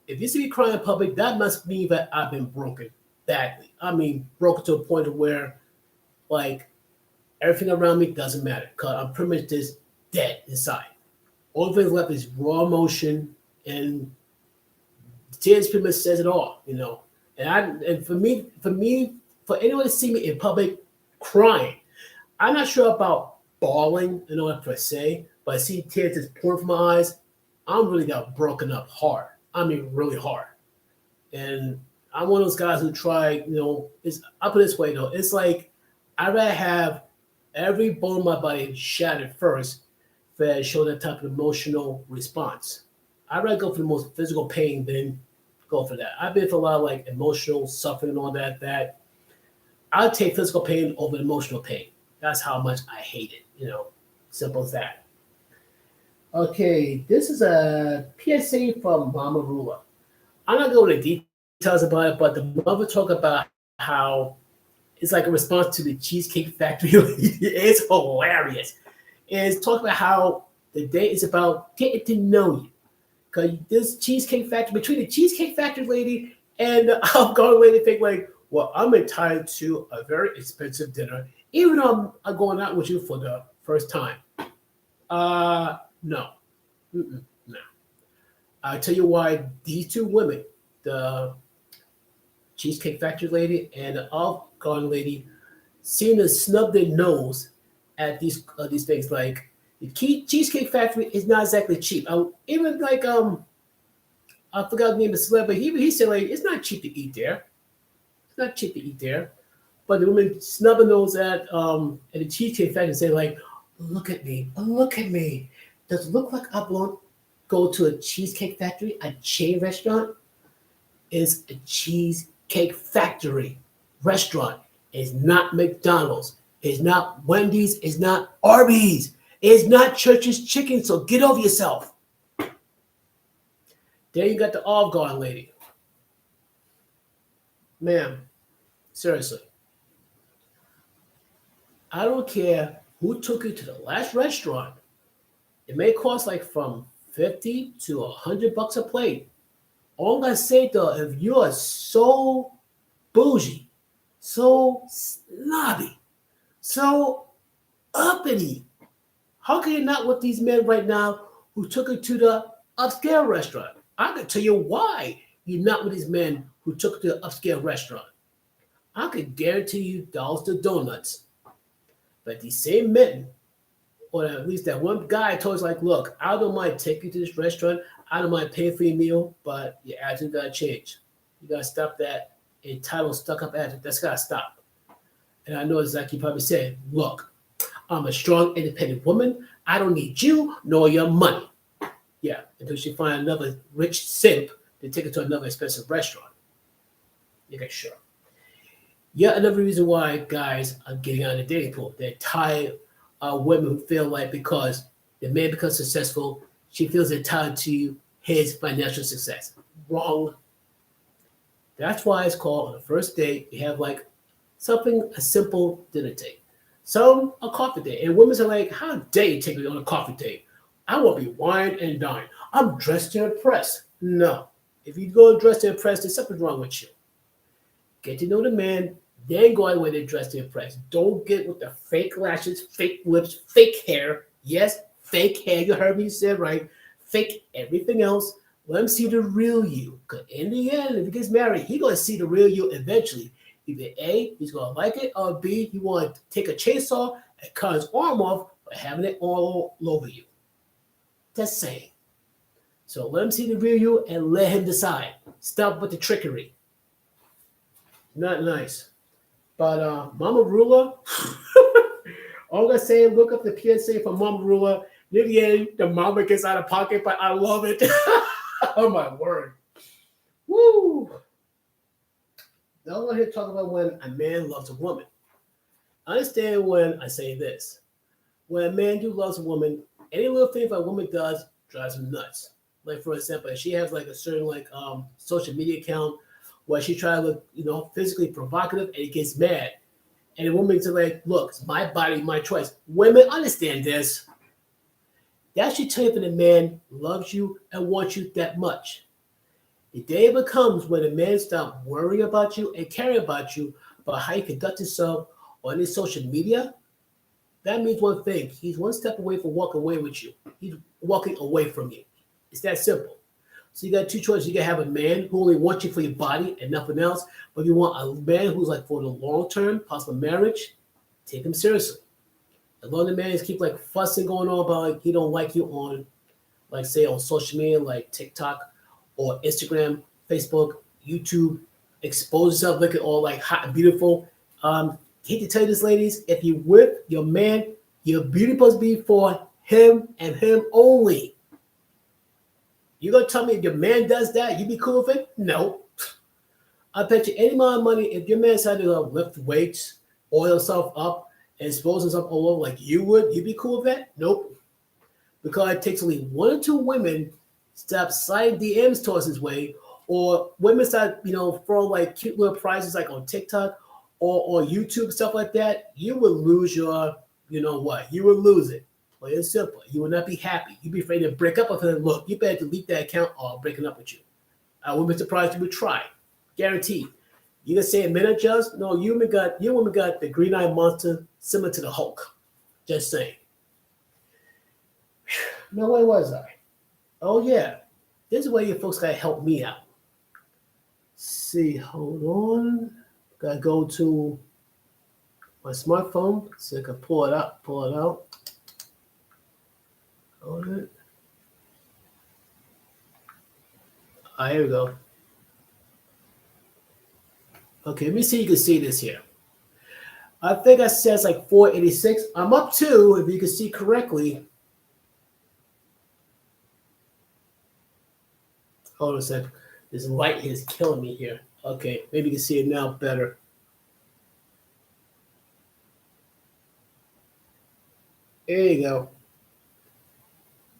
if you see me crying in public, that must mean that I've been broken badly. I mean, broken to a point of where like everything around me doesn't matter because I'm pretty much just dead inside. All that's left is raw emotion, and tears pretty much says it all, you know. And for anyone to see me in public crying, I'm not sure about bawling, you know, per se, but I see tears just pouring from my eyes. I'm really got broken up hard. I mean, really hard. And I'm one of those guys who try, you know, I put it this way though, it's like I'd rather have every bone in my body shattered first than show that type of emotional response. I'd rather go for the most physical pain than go for that. I've been for a lot of like emotional suffering and all that. I'll take physical pain over emotional pain. That's how much I hate it, you know. Simple as that. Okay, this is a PSA from Mama Rula. I'm not going into details about it, but the mother talk about how it's like a response to the Cheesecake Factory. It's hilarious. And it's talking about how the day is about getting to know you. Because this Cheesecake Factory, between the Cheesecake Factory lady and the outgoing lady, think like, well, I'm entitled to a very expensive dinner, even though I'm going out with you for the first time. No. No. I'll tell you why these two women, the Cheesecake Factory lady and the Olive Garden lady, seem to snub their nose at these things. Like the Cheesecake Factory is not exactly cheap. Even like I forgot the name of the celebrity. He said like it's not cheap to eat there. It's not cheap to eat there. But the women snub their nose at the Cheesecake Factory and say like, look at me. Does it look like I won't go to a Cheesecake Factory, a chain restaurant? It's a Cheesecake Factory restaurant. It's not McDonald's. It's not Wendy's. It's not Arby's. It's not Church's Chicken. So get over yourself. Then you got the Olive Garden lady. Ma'am, seriously. I don't care who took you to the last restaurant. It may cost like from 50 to $100 a plate. All I say though, if you are so bougie, so snobby, so uppity, how can you not with these men right now who took you to the upscale restaurant? I can tell you why you're not with these men who took you to the upscale restaurant. I can guarantee you dollars to donuts. But these same men, or at least that one guy told us like, look, I don't mind taking you to this restaurant. I don't mind paying for your meal, but your attitude gotta change. You gotta stop that entitled, stuck up attitude. That's gotta stop. And I know exactly you probably said, look, I'm a strong, independent woman. I don't need you nor your money. Yeah, until she find another rich simp to take her to another expensive restaurant. Okay, sure. Yet another reason why guys are getting out of the dating pool. They're tired women who feel like because the man becomes successful, she feels entitled to his financial success. Wrong. That's why it's called on the first date, you have like something, a simple dinner date. Some a coffee date. And women are like, how dare you take me on a coffee date? I want to be wine and dine. I'm dressed to impress. No. If you go dressed to impress, there's something wrong with you. Get to know the man, then go out with they dress to impress. Don't get with the fake lashes, fake lips, fake hair. Yes, fake hair. You heard me say right. Fake everything else. Let him see the real you. Because in the end, if he gets married, he's going to see the real you eventually. Either A, he's going to like it, or B, he want to take a chainsaw and cut his arm off for having it all over you. Just saying. So let him see the real you and let him decide. Stop with the trickery. Not nice. But Mama Rula, all I'm gonna say, look up the PSA for Mama Rula. Near the end, the mama gets out of pocket, but I love it. Oh my word. Woo! Now I'm here to talk about when a man loves a woman. I understand when I say this. When a man do loves a woman, any little thing that a woman does drives him nuts. Like for example, if she has like a certain like social media account where she tries to look, physically provocative and he gets mad. And the woman's like, look, it's my body, my choice. Women understand this. That should tell you that a man loves you and wants you that much. The day ever comes when a man stops worrying about you and caring about you, about how you conduct yourself on his social media, that means one thing. He's one step away from walking away with you. He's walking away from you. It's that simple. So you got two choices. You can have a man who only wants you for your body and nothing else, but if you want a man who's like for the long term, possible marriage, take him seriously. As long as the man is keep like fussing going on about like he don't like you on, like say on social media like TikTok or Instagram, Facebook, YouTube, expose yourself looking all like hot and beautiful. Hate to tell you this, ladies, if you with your man, your beauty supposed to be for him and him only. You gonna tell me if your man does that, you be cool with it? No. I bet you any amount of money if your man decided to lift weights, oil himself up, and expose himself all over like you would, you be cool with that? Nope. Because it takes only one or two women stop sliding DMs towards his way, or women start, throw like cute little prizes like on TikTok or YouTube, stuff like that, you will lose your, you will lose it. Plain and simple. You will not be happy. You'd be afraid to break up with him. Look, you better delete that account or I'm breaking up with you. I wouldn't be surprised you would try. Guaranteed. You gonna say a minute just? No, you women got the green eye monster similar to the Hulk. Just saying. Now where was I? Oh yeah. This is where you folks gotta help me out. See, hold on. Gotta go to my smartphone so I can pull it out. Hold it. Here we go. Okay, let me see if you can see this here. I think I said it's like 486. I'm up to, if you can see correctly. Hold on a sec. This light is killing me here. Okay, maybe you can see it now better. There you go.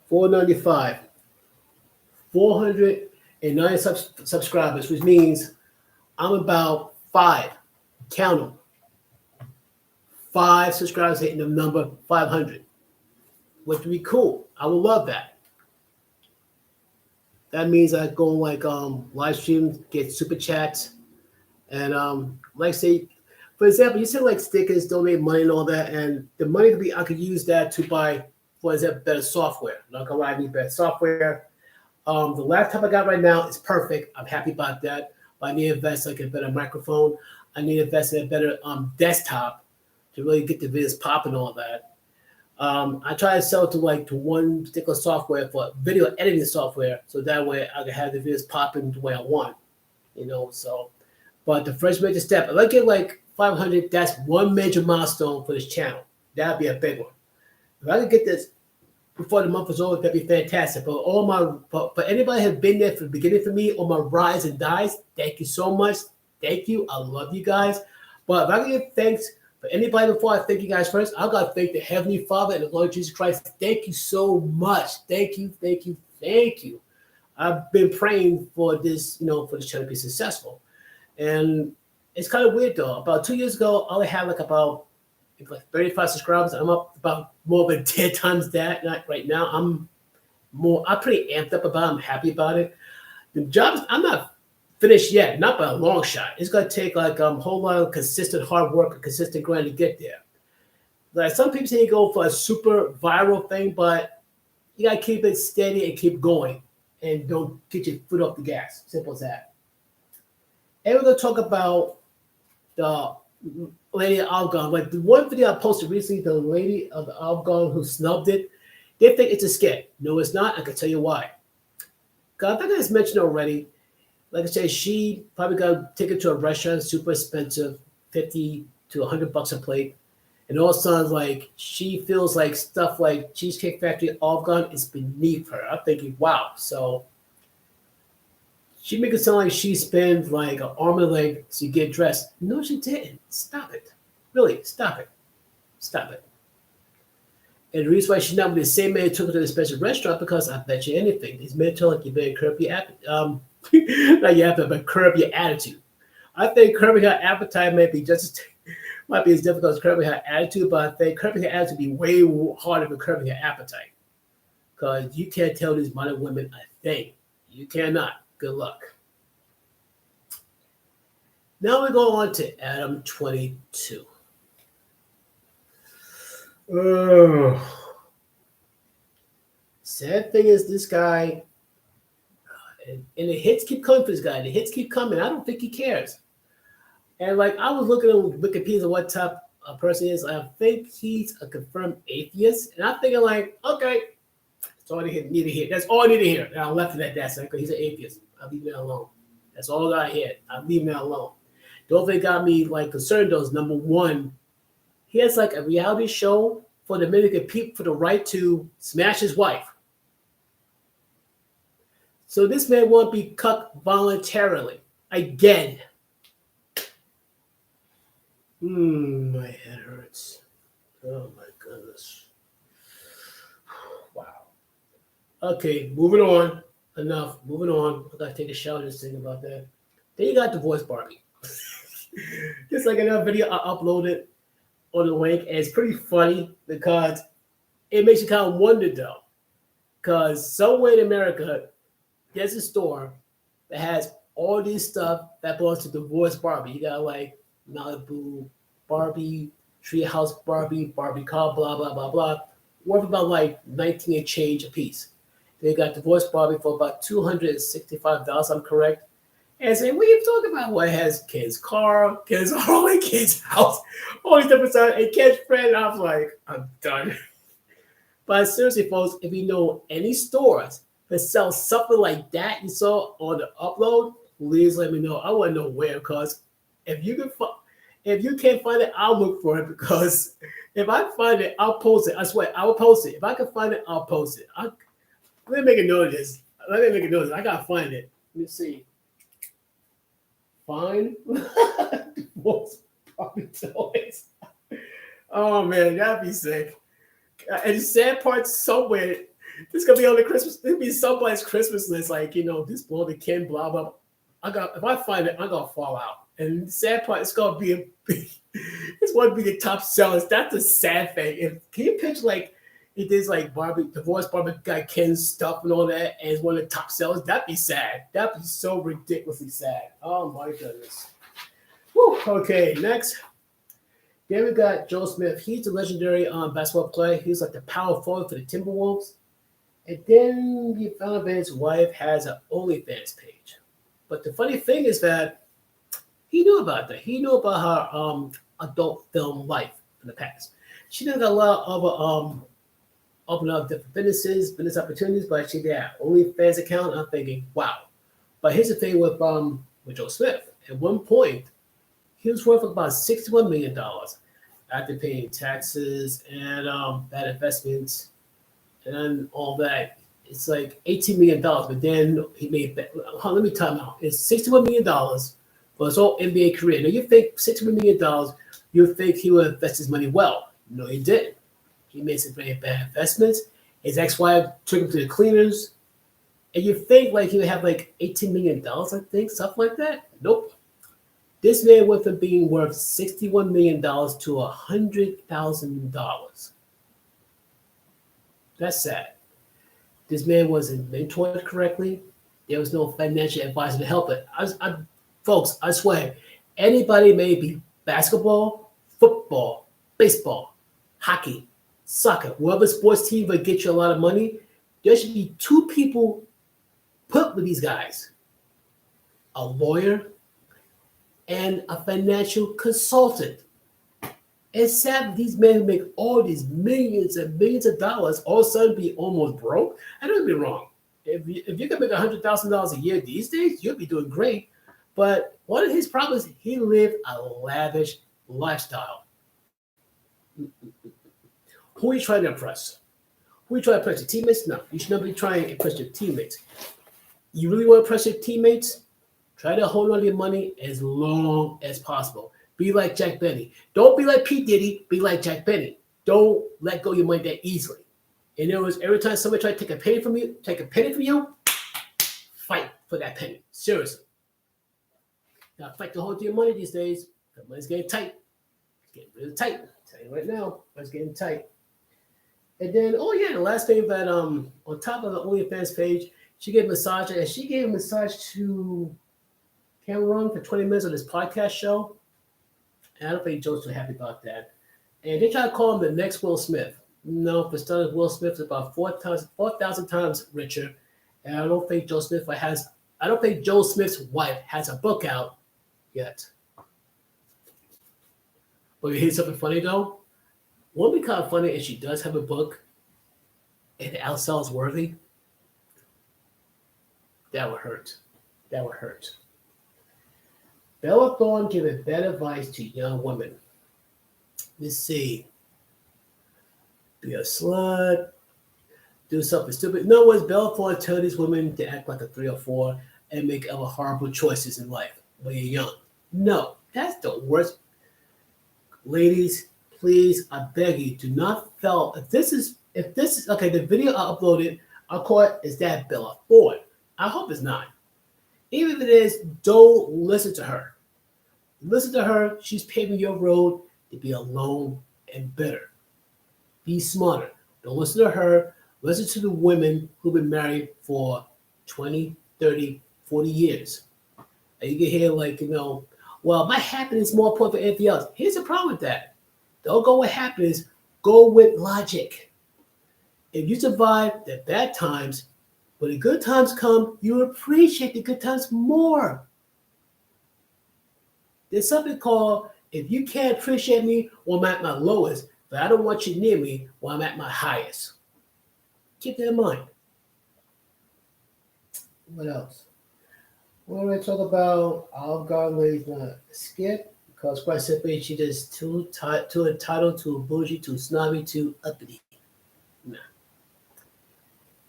495. 490 subscribers, which means I'm about 5. Count them. 5 subscribers hitting the number 500. Which would be cool. I would love that. That means I go like live stream, get super chats, and like say, for example, you said like stickers, donate money and all that, and the money could be I could use that to buy, for example, better software. Like I need better software. The laptop I got right now is perfect. I'm happy about that. But I need to invest like a better microphone. I need to invest in a better desktop to really get the videos popping and all that. I try to sell to one particular software for video editing software, so that way I can have the videos popping the way I want, So, but the first major step, if I get like 500, that's one major milestone for this channel. That'd be a big one. If I could get this before the month is over, that'd be fantastic. But for anybody who has been there from the beginning for me on my rise and dies, thank you so much. Thank you. I love you guys. But if I can give thanks But anybody before I thank you guys first, I got to thank the Heavenly Father and the Lord Jesus Christ. Thank you so much. Thank you, thank you, thank you. I've been praying for this, for this channel to be successful. And it's kind of weird though. About 2 years ago, I only had like 35 subscribers. I'm up about more than 10 times that. Right now, I'm pretty amped up about it. I'm happy about it. The jobs, I'm not finished yet, not by a long shot. It's gonna take like a whole lot of consistent hard work and consistent grind to get there. Like some people say you go for a super viral thing, but you gotta keep it steady and keep going and don't get your foot off the gas. Simple as that. And we're gonna talk about the lady of Afghan. Like the one video I posted recently, the lady of the Afghan who snubbed it, they think it's a skit. No, it's not. I can tell you why. Cause I think I just mentioned already. Like I said, she probably got taken to a restaurant, super expensive, 50 to $100 a plate. And all of a sudden, like she feels like stuff like Cheesecake Factory Afghan is beneath her. I'm thinking, wow. So she make it sound like she spent like an arm and a leg to get dressed. No, she didn't. Stop it. Really, stop it. Stop it. And the reason why she's not with the same man who took her to the special restaurant, because I bet you anything, these men tell like you better curb your appetite. Not your appetite, but curb your attitude. I think curbing her appetite might be as difficult as curbing her attitude, but I think curbing her attitude would be way harder than curbing her appetite. Because you can't tell these modern women a thing. You cannot. Good luck. Now we go on to Adam 22. Sad thing is this guy, and the hits keep coming for this guy. The hits keep coming. I don't think he cares. And like I was looking at Wikipedia of what type of person he is. I think he's a confirmed atheist. And I'm thinking like, okay, that's all I need to hear. That's all I need to hear. And I left it at that because he's an atheist. I'll leave that alone. That's all I hear. I'll leave that alone. The only thing got me like concerned though is number one, he has like a reality show for the men to compete for the right to smash his wife. So this man won't be cucked voluntarily. Again. My head hurts. Oh my goodness. Wow. Okay, moving on. Enough. Moving on. I gotta take a shower just thinking about that. Then you got Divorce Barbie. Just like another video I uploaded on the link, and it's pretty funny because it makes you kind of wonder though. Because somewhere in America, there's a store that has all these stuff that belongs to Divorce Barbie. You got like Malibu Barbie, Treehouse Barbie, Barbie car, blah, blah, blah, blah. Worth about like 19 and change a piece. They got Divorce Barbie for about $265, I'm correct. And say, what are you talking about? Well, it has Ken's car, Ken's Harley, Ken's house, all these different stuff, and Ken's friend. I was like, I'm done. But seriously, folks, if you know any stores that sell something like that you saw on the upload, please let me know. I want to know where, because if you can't find it, I'll look for it. Because if I find it, I'll post it. I swear, I will post it. If I can find it, I'll post it. Let me make a note of this. I gotta find it. Let me see. Find Divorce Barbie toys. Oh man, that'd be sick. And the sad part, somewhere this gonna be on the Christmas. There'll be somebody's Christmas list, like this boy, the Ken, blah blah. If I find it, I'm gonna fall out. And the sad part, it's gonna be it's going to be the top sellers. That's a sad thing. Can you picture like it is like Barbie, Divorce Barbie got Ken's stuff and all that, and it's one of the top sellers? That'd be sad. That'd be so ridiculously sad. Oh my goodness. Whew. Okay, next. Then we got Joe Smith. He's a legendary basketball player. He's like the power forward for the Timberwolves. And then you found out his wife has an OnlyFans page. But the funny thing is that he knew about that. He knew about her adult film life in the past. She done got a lot of open up different business opportunities, but she got OnlyFans account. I'm thinking, wow. But here's the thing with Joe Smith. At one point, he was worth about $61 million after paying taxes and bad investments and all that. It's like $18 million, but then he made that. Let me time out. It's $61 million for his whole NBA career. Now you think $61 million You think he would invest his money well. No, he didn't. He made some very bad investments. His ex-wife took him to the cleaners. And you think like he would have like $18 million, I think, something like that. Nope. This man went from being worth $61 million to $100,000. That's sad. This man wasn't mentored correctly. There was no financial advisor to help it. Folks, I swear, anybody may be basketball, football, baseball, hockey, soccer, whatever sports team would get you a lot of money, there should be two people put with these guys: a lawyer and a financial consultant. It's sad these men who make all these millions and millions of dollars all of a sudden be almost broke. I don't get me wrong. If you can make $100,000 a year these days, you'll be doing great. But one of his problems, he lived a lavish lifestyle. Who are you trying to impress? Who are you trying to impress? Your teammates? No, you should never be trying to impress your teammates. You really want to impress your teammates? Try to hold on to your money as long as possible. Be like Jack Benny. Don't be like P. Diddy. Be like Jack Benny. Don't let go of your money that easily. In other words, every time somebody tries to take a penny from you, fight for that penny. Seriously. Now fight to hold to your money these days. The money's getting tight. It's getting really tight. I'll tell you right now, it's getting tight. And then, the last thing that on top of the OnlyFans page, she gave a massage, and she gave a massage to Cameron for 20 minutes on this podcast show. And I don't think Joe's too happy about that. And they try to call him the next Will Smith. No, for starters, Will Smith is about 4,000 times richer. And I don't think Joe Smith's wife has a book out yet. But you hear something funny though? Won't be kind of funny if she does have a book and the outsell is worthy. That would hurt. That would hurt. Bella Thorne giving bad advice to young women. Let's see. Be a slut. Do something stupid. In other words, Bella Thorne tell these women to act like a 3 or 4 and make other horrible choices in life when you're young. No, that's the worst. Ladies, please, I beg you, do not fail. If this is okay, the video I uploaded, I call it, is that Bella Thorne? I hope it's not. Even if it is, don't listen to her. Listen to her. She's paving your road to be alone and bitter. Be smarter. Don't listen to her. Listen to the women who've been married for 20, 30, 40 years. And you can hear well, my happiness is more important than anything else. Here's the problem with that. Don't go with happiness. Go with logic. If you survive the bad times, when the good times come, you appreciate the good times more. There's something called, if you can't appreciate me when I'm at my lowest, but I don't want you near me when I'm at my highest. Keep that in mind. What else? What do I talk about? Olive Garden lady's not skip because quite simply she's just too entitled, too bougie, too snobby, too uppity. Nah.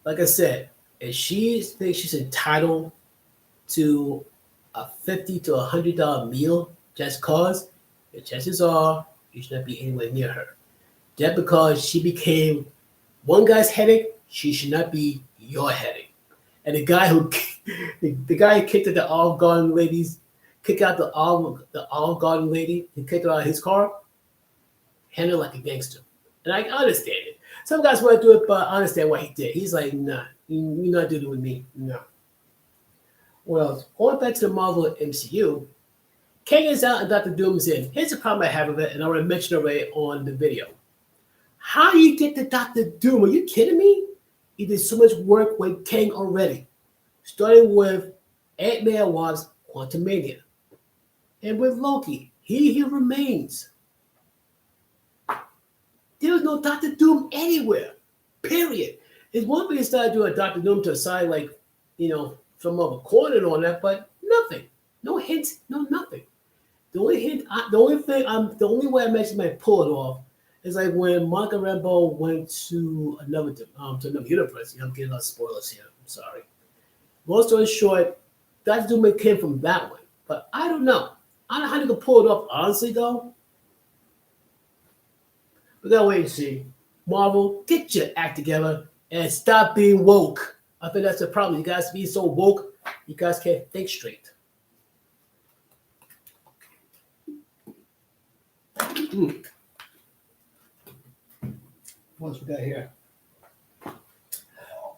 Like I said, if she thinks she's entitled to a $50 to $100 meal just cause, the chances are you should not be anywhere near her. Just because she became one guy's headache, she should not be your headache. And the guy who kicked out the Olive Garden ladies, kicked out the Olive Garden lady, and kicked her out of his car, handled like a gangster. And I understand it. Some guys want to do it, but I understand what he did. He's like, nah, you're not doing it with me. No. Well, going back to the Marvel MCU, Kang is out and Dr. Doom's in. Here's the problem I have with it, and I already mentioned already on the video. How do you get to Dr. Doom? Are you kidding me? He did so much work with Kang already, starting with Ant-Man Wasp's Quantumania. And with Loki, he remains. There was no Dr. Doom anywhere, period. It's one thing to start doing Dr. Doom to a side, from over corner and all that, but nothing. No hints, no nothing. The only way I actually might pull it off is like when Monica Rambeau went to another universe. I'm getting a lot of spoilers here. I'm sorry. Long story short, Dr. Doom came from that one. But I don't know. I don't know how you can pull it off, honestly, though. We gotta wait and see. Marvel, get your act together and stop being woke. I think that's the problem. You guys be so woke, you guys can't think straight. Mm. What else we got here?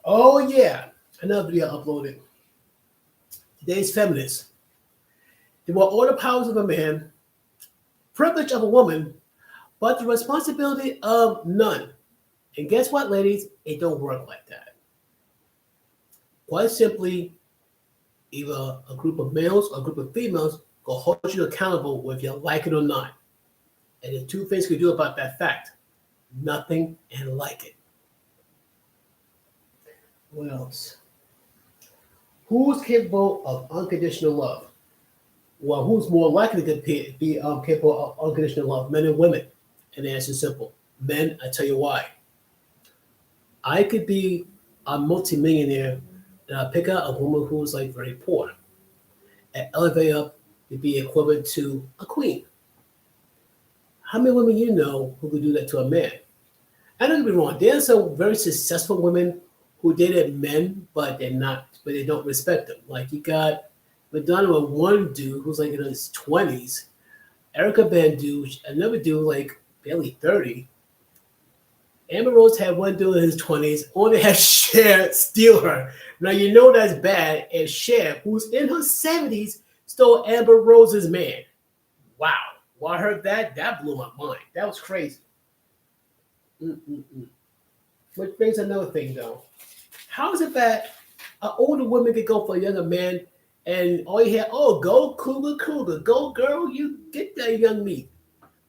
Oh yeah, another video uploaded. Today's feminists. They want all the powers of a man, privilege of a woman, but the responsibility of none. And guess what, ladies? It don't work like that. Quite simply, either a group of males or a group of females will hold you accountable whether you like it or not. And there's two things you can do about that fact. Nothing and like it. What else? Who's capable of unconditional love? Well, who's more likely to be capable of unconditional love, men and women? And the answer is simple. Men, I tell you why. I could be a multimillionaire and I pick out a woman who's like very poor and elevate up to be equivalent to a queen. How many women you know who could do that to a man? I don't get me wrong. There's some very successful women who dated men, but they don't respect them. Like you got Madonna with one dude who's like in his 20s, Erica Badu, another dude like barely 30. Amber Rose had one dude in his 20s, only had Cher steal her. Now you know that's bad, and Cher, who's in her 70s, stole Amber Rose's man. Wow. When I heard that, that blew my mind. That was crazy. Mm-mm-mm. Which brings another thing though. How is it that an older woman could go for a younger man and all you hear, oh, go cougar, go girl, you get that young meat.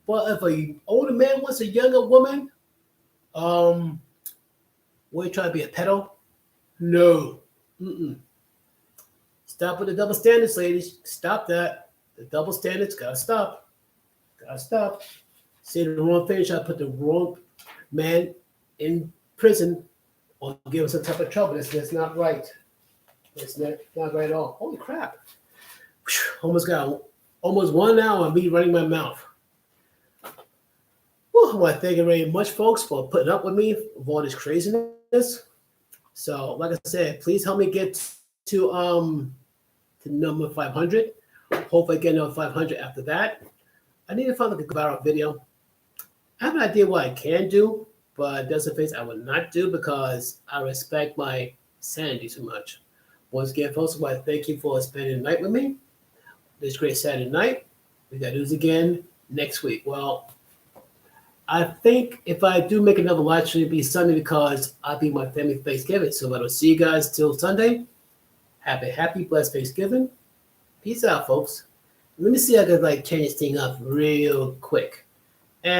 But if an older man wants a younger woman, what, you trying to be a pedo? No. Mm-mm. Stop with the double standards, ladies. Stop that. The double standards gotta stop. Gotta stop. Say the wrong thing, try to put the wrong man in prison or give him some type of trouble. That's not right. It's not right at all. Holy crap. Almost 1 hour of me running my mouth. Well, I want to thank you very much, folks, for putting up with me with all this craziness. So, like I said, please help me get to number 500. Hopefully, I get another 500 after that. I need to find like a viral video. I have an idea what I can do, but there's some things I would not do because I respect my sanity too much. Once again, folks, I want to thank you for spending the night with me. This great Saturday night. We got to do this again next week. Well, I think if I do make another live stream, it'll be Sunday because I'll be my family Thanksgiving. So I will see you guys till Sunday. Have a happy, blessed Thanksgiving. Peace out, folks. Let me see if I can change this thing up real quick.